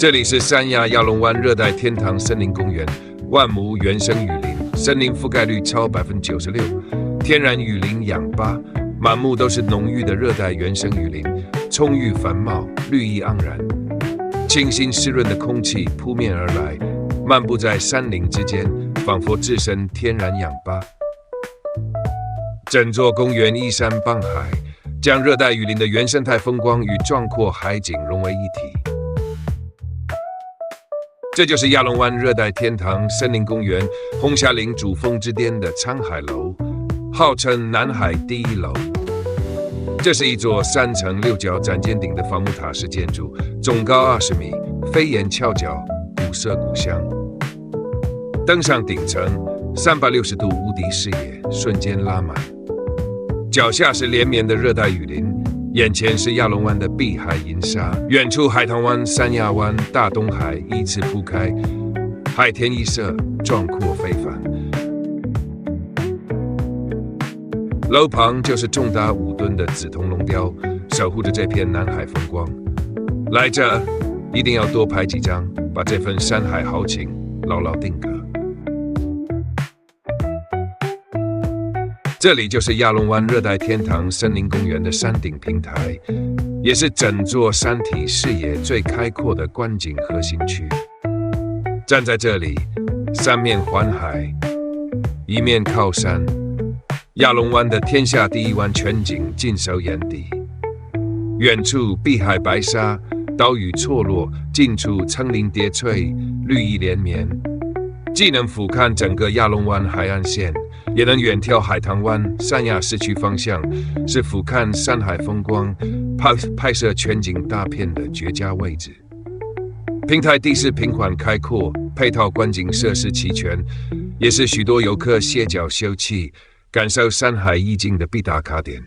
这里是三亚亚龙湾热带天堂森林公园，万亩原生雨林，森林覆盖率超96%，天然雨林氧吧，满目都是浓郁的热带原生雨林，葱郁繁茂，绿意盎然，清新湿润的空气扑面而来，漫步在山林之间，仿佛置身天然氧吧。整座公园依山傍海，将热带雨林的原生态风光与壮阔海景融为一体。这就是亚龙湾热带天堂森林公园红霞岭主峰之巅的沧海楼，号称南海第一楼。这是一座3层6角展尖顶的仿木塔式建筑，总高20米，飞檐翘角，古色古香。登上顶层，360度无敌视野瞬间拉满，脚下是连绵的热带雨林，眼前是亚龙湾的碧海银沙，远处海棠湾、三亚湾、大东海依次铺开，海天一色，壮阔非凡。楼旁就是重达5吨的紫铜龙雕，守护着这片南海风光。来这一定要多拍几张，把这份山海豪情牢牢定格。这里就是亚龙湾热带天堂森林公园的山顶平台，也是整座山体视野最开阔的观景核心区。站在这里，三面环海，一面靠山，亚龙湾的天下第一湾全景尽收眼底。远处碧海白沙，岛屿错落，近处层林叠翠，绿意连绵，既能俯瞰整个亚龙湾海岸线，也能远眺海棠湾、三亚市区方向，是俯瞰山海风光、拍摄全景大片的绝佳位置。平台地势平缓开阔，配套观景设施齐全，也是许多游客歇脚休憩、感受山海意境的必打卡点。